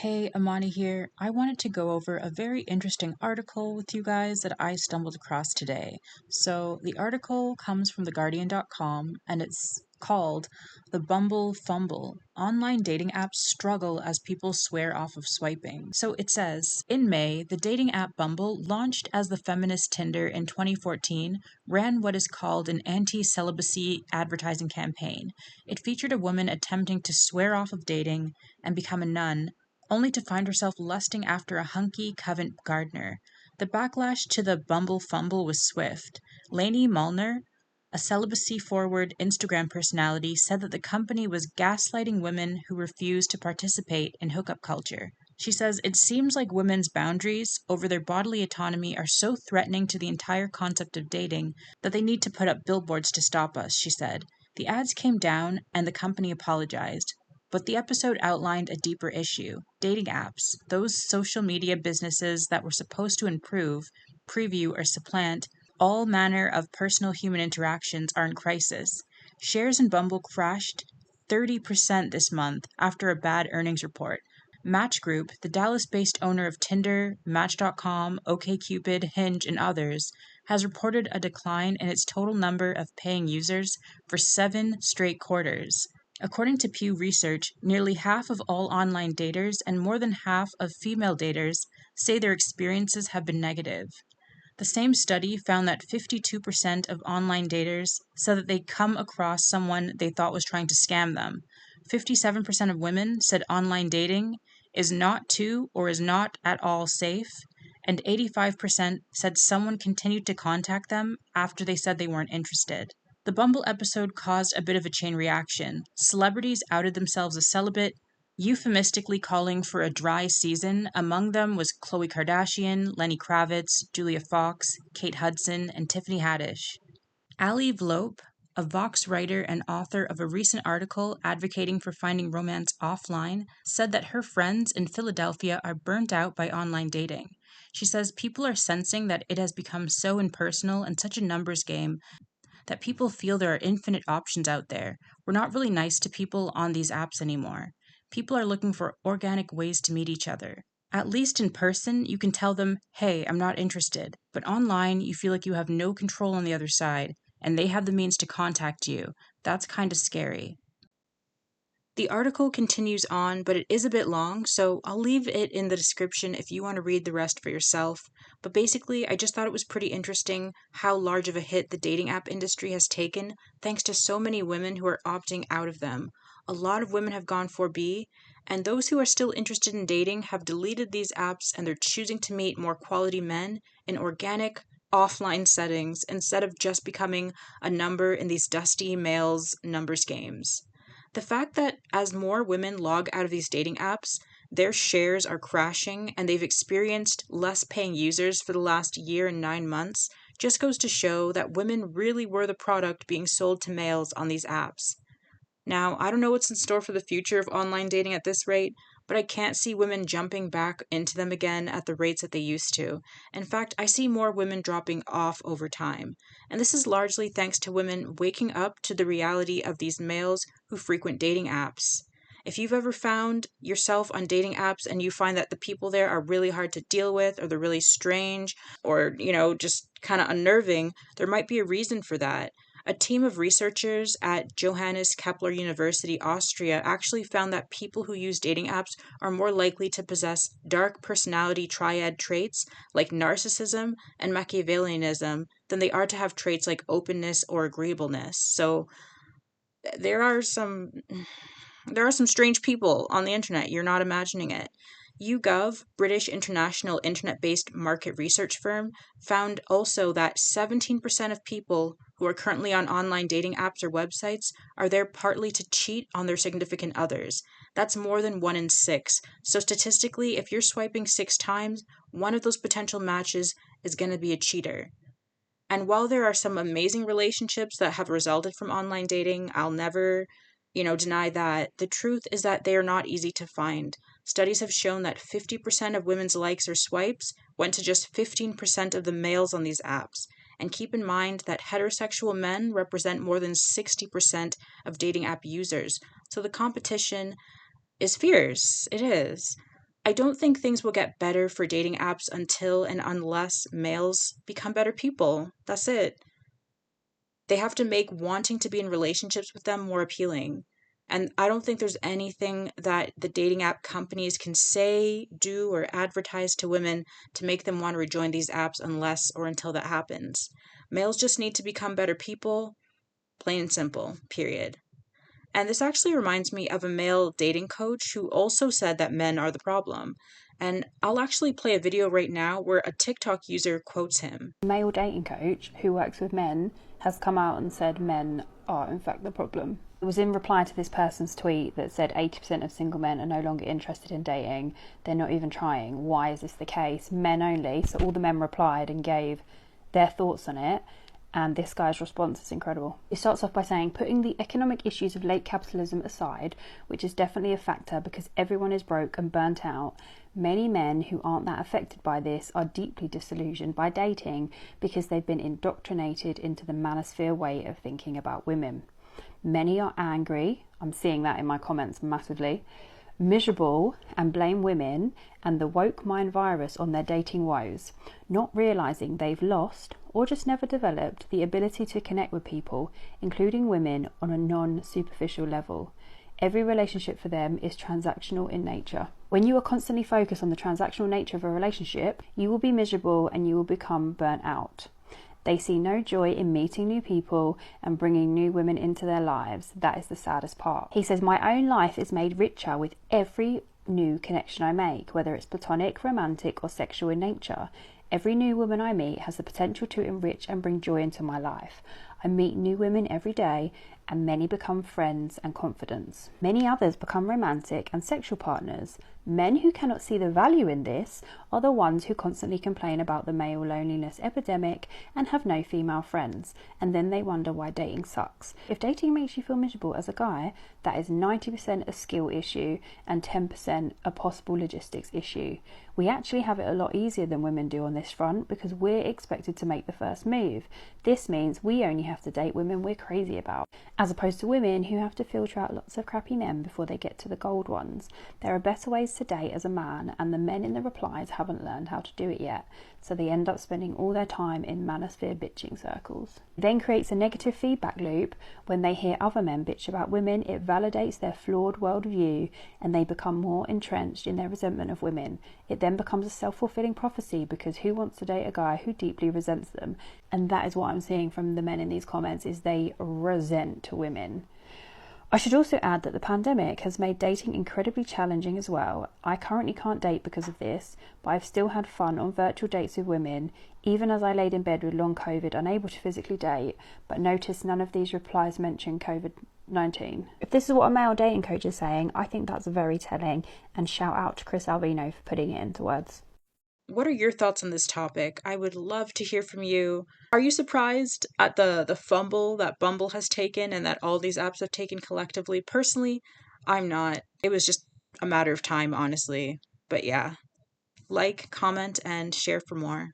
Hey, Amani here. I wanted to go over a very interesting article with you guys that I stumbled across today. So, the article comes from theguardian.com and it's called The Bumble Fumble. Online dating apps struggle as people swear off of swiping. So, it says in May, the dating app Bumble, launched as the feminist Tinder in 2014, ran what is called an anti celibacy advertising campaign. It featured a woman attempting to swear off of dating and become a nun only to find herself lusting after a hunky Covent gardener. The backlash to the Bumble Fumble was swift. Lainey Mullner, a celibacy forward Instagram personality, said that the company was gaslighting women who refused to participate in hookup culture. She says, "It seems like women's boundaries over their bodily autonomy are so threatening to the entire concept of dating that they need to put up billboards to stop us," she said. The ads came down and the company apologized. But the episode outlined a deeper issue. Dating apps, those social media businesses that were supposed to improve, preview, or supplant all manner of personal human interactions, are in crisis. Shares in Bumble crashed 30% this month after a bad earnings report. Match Group, the Dallas based owner of Tinder, Match.com, OkCupid, Hinge, and others, has reported a decline in its total number of paying users for 7 straight quarters. According to Pew Research, nearly half of all online daters and more than half of female daters say their experiences have been negative. The same study found that 52% of online daters said that they'd come across someone they thought was trying to scam them. 57% of women said online dating is not too or is not at all safe, and 85% said someone continued to contact them after they said they weren't interested. The Bumble episode caused a bit of a chain reaction. Celebrities outed themselves as celibate, euphemistically calling for a dry season. Among them was Khloe Kardashian, Lenny Kravitz, Julia Fox, Kate Hudson, and Tiffany Haddish. Ali Vlope, a Vox writer and author of a recent article advocating for finding romance offline, said that her friends in Philadelphia are burnt out by online dating. She says people are sensing that it has become so impersonal and such a numbers game that people feel there are infinite options out there. We're not really nice to people on these apps anymore. People are looking for organic ways to meet each other. At least in person, you can tell them, hey, I'm not interested. But online, you feel like you have no control on the other side, and they have the means to contact you. That's kind of scary. The article continues on, but it is a bit long, so I'll leave it in the description if you want to read the rest for yourself. But basically, I just thought it was pretty interesting how large of a hit the dating app industry has taken, thanks to so many women who are opting out of them. A lot of women have gone 4B, and those who are still interested in dating have deleted these apps and they're choosing to meet more quality men in organic, offline settings instead of just becoming a number in these dusty males' numbers games. The fact that as more women log out of these dating apps, their shares are crashing and they've experienced less paying users for the last year and 9 months just goes to show that women really were the product being sold to males on these apps. Now, I don't know what's in store for the future of online dating at this rate, but I can't see women jumping back into them again at the rates that they used to. In fact, I see more women dropping off over time. And this is largely thanks to women waking up to the reality of these males who frequent dating apps. If you've ever found yourself on dating apps and you find that the people there are really hard to deal with, or they're really strange, or, just kind of unnerving, there might be a reason for that. A team of researchers at Johannes Kepler University, Austria, actually found that people who use dating apps are more likely to possess dark personality triad traits like narcissism and Machiavellianism than they are to have traits like openness or agreeableness. So there are some there are some strange people on the internet. You're not imagining it. YouGov, British international internet based market research firm, found also that 17% of people who are currently on online dating apps or websites are there partly to cheat on their significant others. That's more than 1 in 6. So, statistically, if you're swiping 6 times, one of those potential matches is going to be a cheater. And while there are some amazing relationships that have resulted from online dating, I'll never, deny that. The truth is that they are not easy to find. Studies have shown that 50% of women's likes or swipes went to just 15% of the males on these apps. And keep in mind that heterosexual men represent more than 60% of dating app users. So the competition is fierce. It is. I don't think things will get better for dating apps until and unless males become better people. That's it. They have to make wanting to be in relationships with them more appealing. And I don't think there's anything that the dating app companies can say, do, or advertise to women to make them want to rejoin these apps unless or until that happens. Males just need to become better people, plain and simple, period. And this actually reminds me of a male dating coach who also said that men are the problem. And I'll actually play a video right now where a TikTok user quotes him. A male dating coach who works with men has come out and said men are in fact the problem. It was in reply to this person's tweet that said 80% of single men are no longer interested in dating. They're not even trying. Why is this the case? Men only. So all the men replied and gave their thoughts on it. And this guy's response is incredible. He starts off by saying, putting the economic issues of late capitalism aside, which is definitely a factor because everyone is broke and burnt out, many men who aren't that affected by this are deeply disillusioned by dating because they've been indoctrinated into the manosphere way of thinking about women. Many are angry, I'm seeing that in my comments massively, miserable and blame women and the woke mind virus on their dating woes, not realising they've lost or just never developed the ability to connect with people, including women, on a non-superficial level. Every relationship for them is transactional in nature. When you are constantly focused on the transactional nature of a relationship, you will be miserable and you will become burnt out. They see no joy in meeting new people and bringing new women into their lives. That is the saddest part. He says, my own life is made richer with every new connection I make, whether it's platonic, romantic, or sexual in nature. Every new woman I meet has the potential to enrich and bring joy into my life. I meet new women every day, and many become friends and confidants. Many others become romantic and sexual partners. Men who cannot see the value in this are the ones who constantly complain about the male loneliness epidemic and have no female friends, and then they wonder why dating sucks. If dating makes you feel miserable as a guy, that is 90% a skill issue and 10% a possible logistics issue. We actually have it a lot easier than women do on this front because we're expected to make the first move. This means we only have to date women we're crazy about, as opposed to women who have to filter out lots of crappy men before they get to the gold ones. There are better ways to date as a man, and the men in the replies haven't learned how to do it yet, so they end up spending all their time in manosphere bitching circles. It then creates a negative feedback loop. When they hear other men bitch about women, it validates their flawed worldview and they become more entrenched in their resentment of women. It then becomes a self-fulfilling prophecy because who wants to date a guy who deeply resents them? And that is what I'm seeing from the men in these comments, is they resent women. I should also add that the pandemic has made dating incredibly challenging as well. I currently can't date because of this, but I've still had fun on virtual dates with women, even as I laid in bed with long COVID, unable to physically date, but notice none of these replies mention COVID-19. If this is what a male dating coach is saying, I think that's very telling, and shout out to Chris Albino for putting it into words. What are your thoughts on this topic? I would love to hear from you. Are you surprised at the fumble that Bumble has taken and that all these apps have taken collectively? Personally, I'm not. It was just a matter of time, honestly. But yeah, like, comment, and share for more.